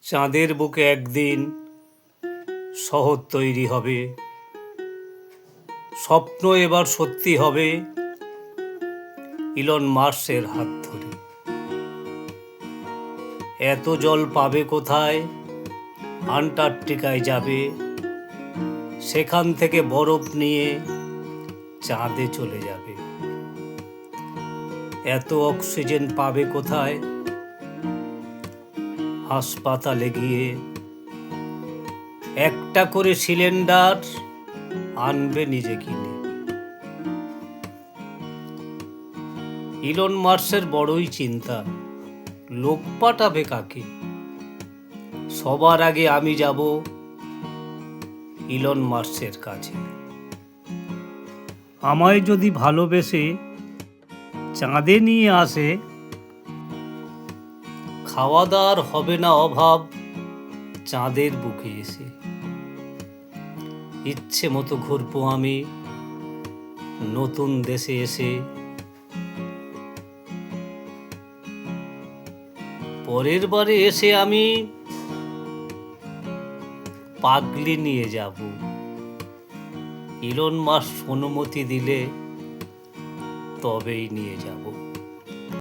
চাঁদের বুকে একদিন শহর তৈরি হবে, স্বপ্ন এবার সত্যি হবে ইলন মাস্কের হাত ধরে। এত জল পাবে কোথায়? আন্টার্কটিকায় যাবে, সেখান থেকে বরফ নিয়ে চাঁদে চলে যাবে। এত অক্সিজেন পাবে কোথায়? হাসপাতালে গিয়ে একটা করে সিলিন্ডার আনবে নিজে কিনে। ইলন মাস্কের বড়ই চিন্তা, লোক পাঠাবে কাকে? সবার আগে আমি যাব ইলন মাস্কের কাছে। আমায় যদি ভালোবেসে চাঁদে নিয়ে আসে, খাওয়া দাওয়ার হবে না অভাব চাঁদের বুকে এসে। ইচ্ছে মতো ঘুরবো আমি নতুন দেশে এসে। পরের বারে এসে আমি পাগলি নিয়ে যাব। ইলন মাস্ক অনুমতি দিলে তবেই নিয়ে যাব।